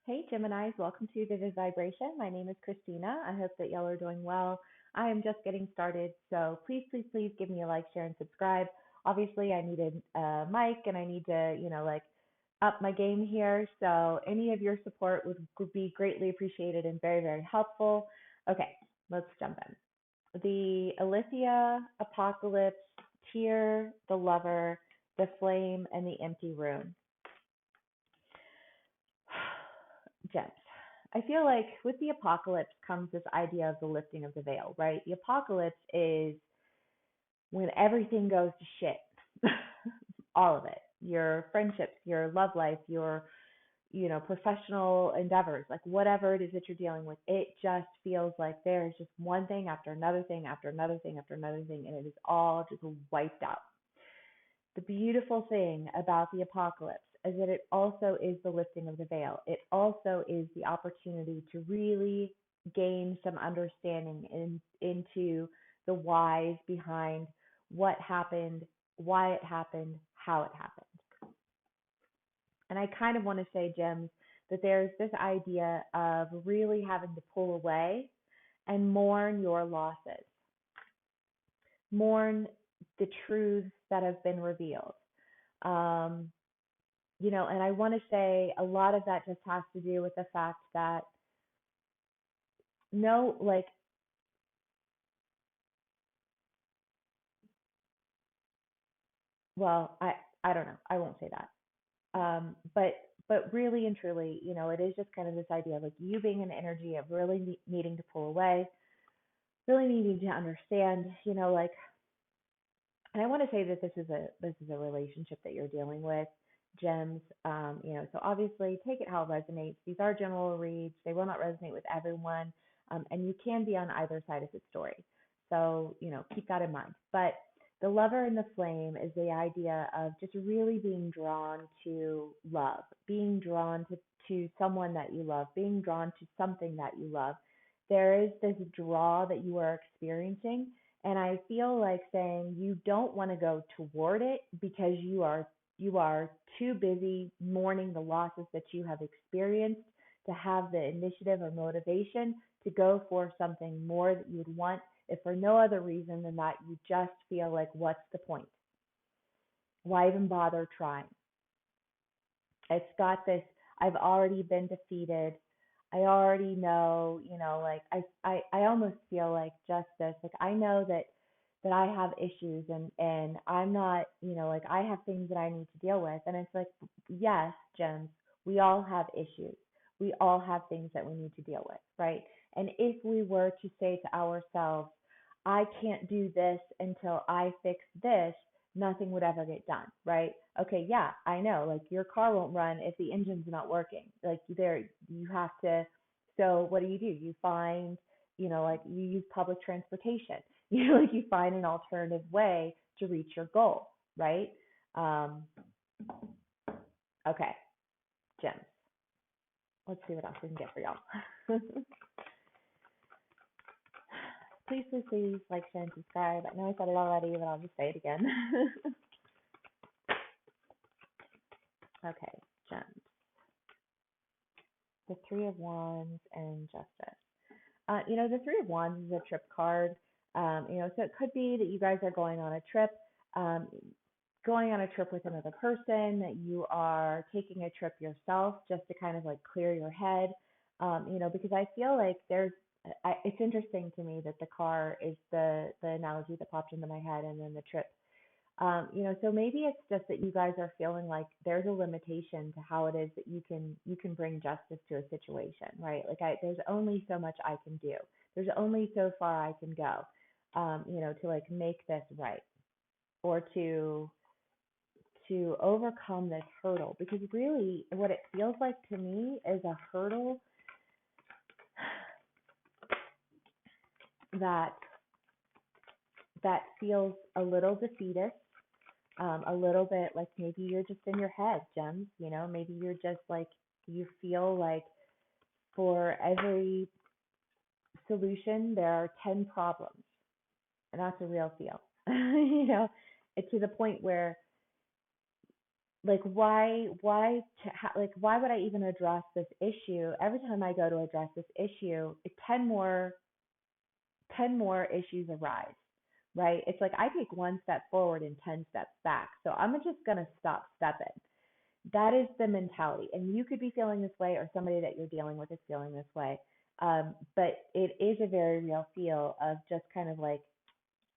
Hey Geminis, welcome to Vivid Vibration. My name is Christina. I hope that y'all are doing well. I am just getting started, so please give me a like, share, and subscribe. Obviously, I needed a mic and I need to, up my game here. So any of your support would be greatly appreciated and very helpful. Okay, let's jump in. The Alithia, Apocalypse, Tear, the Lover, the Flame, and the Empty Room. Gems. I feel like with the apocalypse comes this idea of the lifting of the veil, right? The apocalypse is when everything goes to shit. All of it. Your friendships, your love life, your professional endeavors, like whatever it is that you're dealing with, it just feels like there's just one thing after another thing after another thing after another thing, and it is all just wiped out. The beautiful thing about the apocalypse is that it also is the lifting of the veil. It also is the opportunity to really gain some understanding into the whys behind what happened, why it happened, how it happened. And I kind of want to say, Gems, that there's this idea of really having to pull away and mourn your losses, mourn the truths that have been revealed. Um, and I want to say a lot of that just has to do with the fact that no, like, well, I don't know, I won't say that. But really and truly, it is just kind of this idea of like you being an energy of really needing to pull away, really needing to understand, like, and I want to say that this is a relationship that you're dealing with, Gems. So obviously take it how it resonates. These are general reads. They will not resonate with everyone, and you can be on either side of the story. So keep that in mind. But the lover and the flame is the idea of just really being drawn to love, being drawn to someone that you love, being drawn to something that you love. There is this draw that you are experiencing, and I feel like saying you don't want to go toward it because you are too busy mourning the losses that you have experienced to have the initiative or motivation to go for something more that you would want, if for no other reason than that you just feel like, what's the point? Why even bother trying? It's got this, I've already been defeated. I already know, like I almost feel like justice. Like I know that I have issues and I'm not, like I have things that I need to deal with. And it's like, yes, Gems, we all have issues. We all have things that we need to deal with, right? And if we were to say to ourselves, I can't do this until I fix this, nothing would ever get done, right? Okay, yeah, I know. Like your car won't run if the engine's not working. Like you have to. So what do? You find, like you use public transportation. You find an alternative way to reach your goal, right? Um, okay, Gems. Let's see what else we can get for y'all. Please like, share, and subscribe. I know I said it already, but I'll just say it again. Okay, Gems. The Three of Wands and Justice. The Three of Wands is a trip card. So it could be that you guys are um, going on a trip with another person, that you are taking a trip yourself just to kind of like clear your head. Because I feel like it's interesting to me that the car is the analogy that popped into my head, and then the trip. So maybe it's just that you guys are feeling like there's a limitation to how it is that you can bring justice to a situation, right? Like there's only so much I can do. There's only so far I can go, to like make this right, or to overcome this hurdle. Because really, what it feels like to me is a hurdle that feels a little defeatist, a little bit like maybe you're just in your head, Gems. Maybe you're just like, you feel like for every solution there are 10 problems, and that's a real feel. It's to the point where like why would I even address this issue? Every time I go to address this issue, 10 more issues arise, right? It's like I take one step forward and 10 steps back. So I'm just going to stop stepping. That is the mentality. And you could be feeling this way, or somebody that you're dealing with is feeling this way. But it is a very real feel of just kind of like,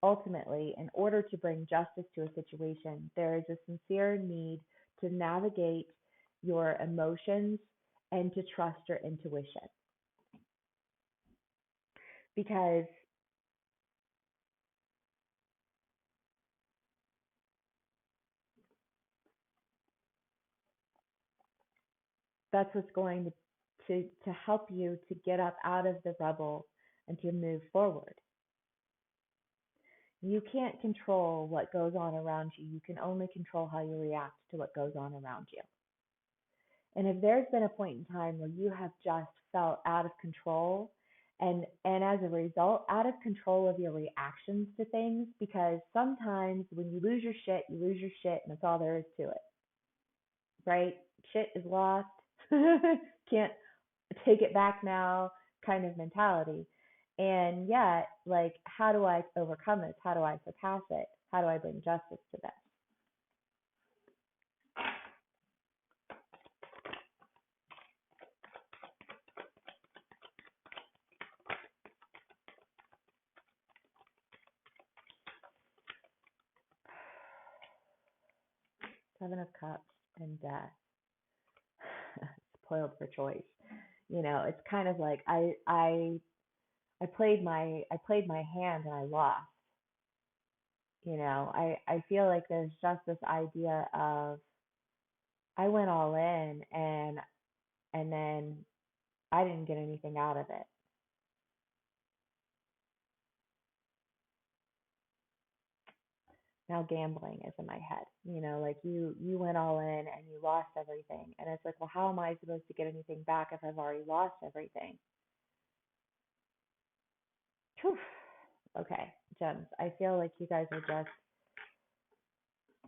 ultimately, in order to bring justice to a situation, there is a sincere need to navigate your emotions and to trust your intuition. Because that's what's going to help you to get up out of the rubble and to move forward. You can't control what goes on around you. You can only control how you react to what goes on around you. And if there's been a point in time where you have just felt out of control, and as a result, out of control of your reactions to things, because sometimes when you lose your shit, and that's all there is to it, right? Shit is lost. Can't take it back now kind of mentality. And yet, like, how do I overcome this? How do I surpass it? How do I bring justice to this? 7 of Cups and Death. Spoiled for choice. You know, it's kind of like I played my hand and I lost. You know, I feel like there's just this idea of I went all in, and then I didn't get anything out of it. Now gambling is in my head. You know, like you went all in and you lost everything. And it's like, well, how am I supposed to get anything back if I've already lost everything? Whew. Okay, gems. I feel like you guys are just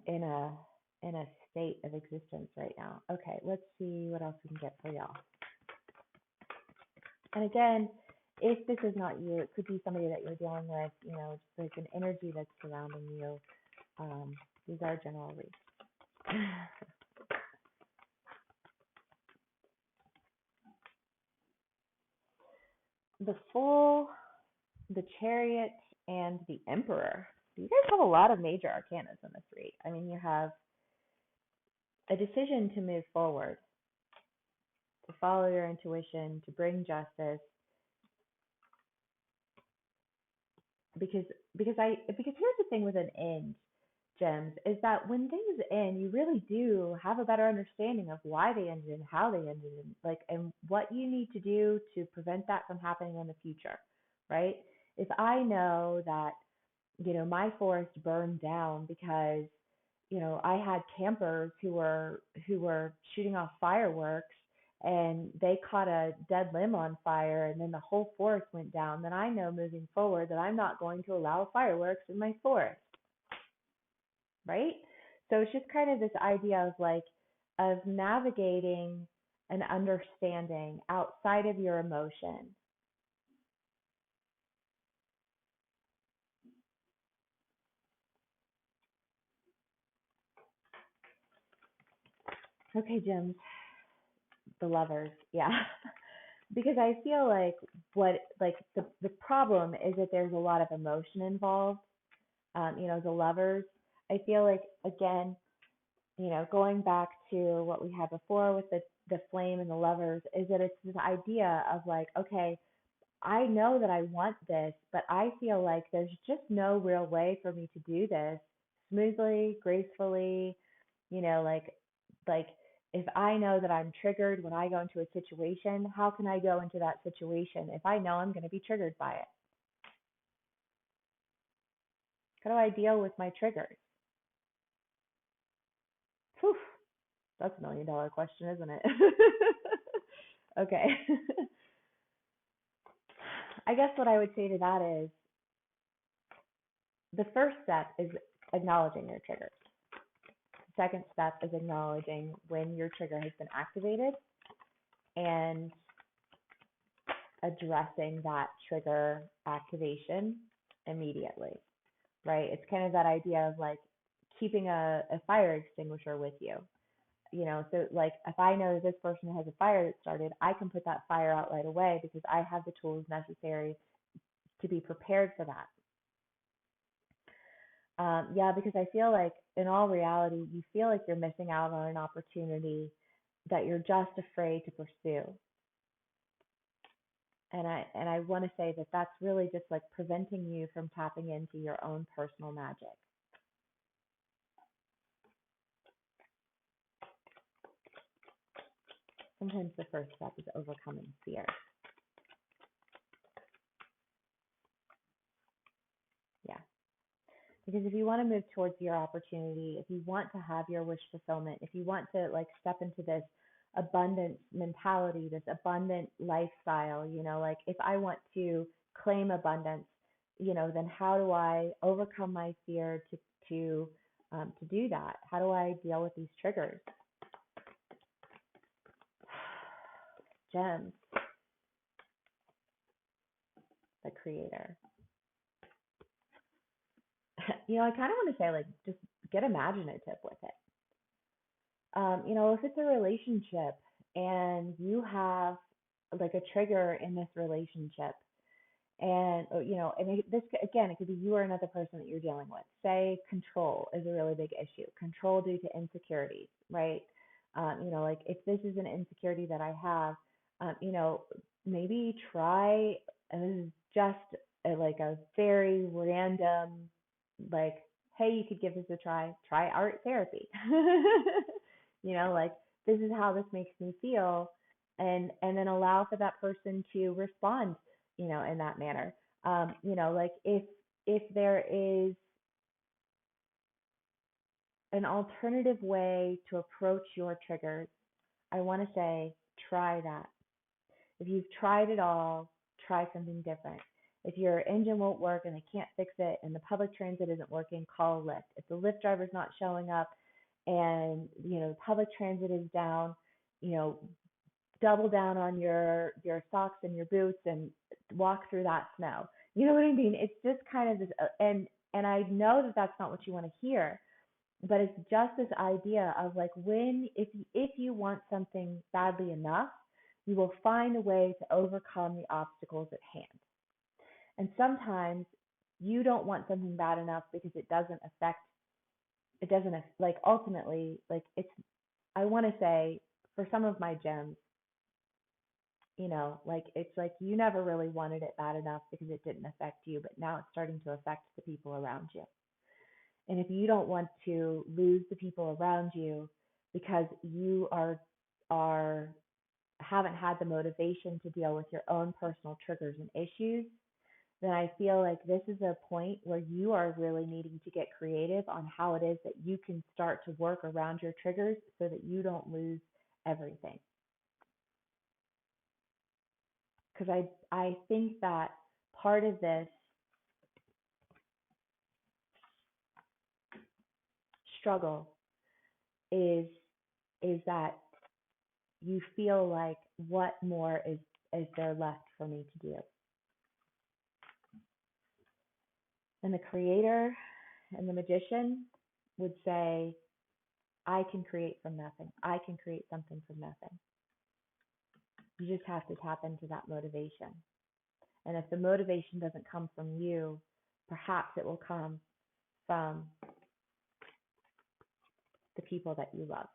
in a in a state of existence right now. Okay, let's see what else we can get for y'all. And again, if this is not you, it could be somebody that you're dealing with, you know, just like an energy that's surrounding you. These are general reads. The Fool, the Chariot, and the Emperor. You guys have a lot of major arcanas in this read. I mean, you have a decision to move forward, to follow your intuition, to bring justice, because because here's the thing with an end, gems, is that when things end, you really do have a better understanding of why they ended and how they ended, and like, and what you need to do to prevent that from happening in the future, right? If I know that, you know, my forest burned down because, you know, I had campers who were shooting off fireworks and they caught a dead limb on fire and then the whole forest went down, then I know moving forward that I'm not going to allow fireworks in my forest, right? So it's just kind of this idea of like, of navigating and understanding outside of your emotion. Okay, Jim, the Lovers, yeah. Because I feel like the problem is that there's a lot of emotion involved. You know, the Lovers, I feel like, again, you know, going back to what we had before with the Flame and the Lovers, is that it's this idea of like, okay, I know that I want this, but I feel like there's just no real way for me to do this smoothly, gracefully, you know, like if I know that I'm triggered when I go into a situation, how can I go into that situation if I know I'm going to be triggered by it? How do I deal with my triggers? Whew, that's $1 million question, isn't it? Okay. I guess what I would say to that is the first step is acknowledging your triggers. second step is acknowledging when your trigger has been activated and addressing that trigger activation immediately, right? It's kind of that idea of like keeping a fire extinguisher with you. So like if I know that this person has a fire that started, I can put that fire out right away because I have the tools necessary to be prepared for that. Yeah, because I feel like in all reality, you feel like you're missing out on an opportunity that you're just afraid to pursue. And I want to say that that's really just like preventing you from tapping into your own personal magic. Sometimes the first step is overcoming fear. Yeah. Because if you want to move towards your opportunity, if you want to have your wish fulfillment, if you want to like step into this abundance mentality, this abundant lifestyle, like if I want to claim abundance, then how do I overcome my fear to do that? How do I deal with these triggers? Gems, the creator. I kind of want to say like just get imaginative with it. If it's a relationship and you have like a trigger in this relationship, and this again, it could be you or another person that you're dealing with. Say control is a really big issue. Control due to insecurities, right? Like if this is an insecurity that I have, maybe try. And this is just like a very random, like, hey, you could give this a try. Try art therapy. Like this is how this makes me feel, and then allow for that person to respond, in that manner. Like if there is an alternative way to approach your triggers, I want to say try that. If you've tried it all, try something different. If your engine won't work and they can't fix it and the public transit isn't working, call a Lyft. If the Lyft driver's not showing up and public transit is down, double down on your socks and your boots and walk through that snow. You know what I mean? It's just kind of this, and I know that that's not what you want to hear, but it's just this idea of like if you want something badly enough, you will find a way to overcome the obstacles at hand. And sometimes you don't want something bad enough because it doesn't like ultimately, like I want to say for some of my gems, like it's like you never really wanted it bad enough because it didn't affect you, but now it's starting to affect the people around you. And if you don't want to lose the people around you because you haven't had the motivation to deal with your own personal triggers and issues, then I feel like this is a point where you are really needing to get creative on how it is that you can start to work around your triggers so that you don't lose everything. Because I think that part of this struggle is that you feel like what more is there left for me to do? And the creator and the magician would say, I can create from nothing. I can create something from nothing. You just have to tap into that motivation. And if the motivation doesn't come from you, perhaps it will come from the people that you love.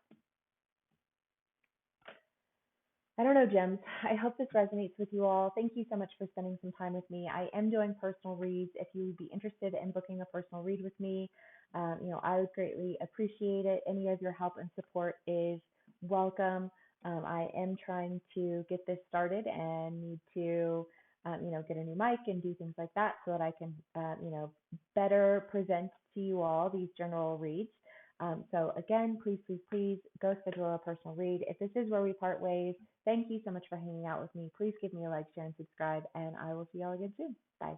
I don't know, Gems. I hope this resonates with you all. Thank you so much for spending some time with me. I am doing personal reads. If you would be interested in booking a personal read with me, I would greatly appreciate it. Any of your help and support is welcome. I am trying to get this started and need to, get a new mic and do things like that so that I can, better present to you all these general reads. So again, please go schedule a personal read. If this is where we part ways, thank you so much for hanging out with me. Please give me a like, share, and subscribe, and I will see y'all again soon. Bye.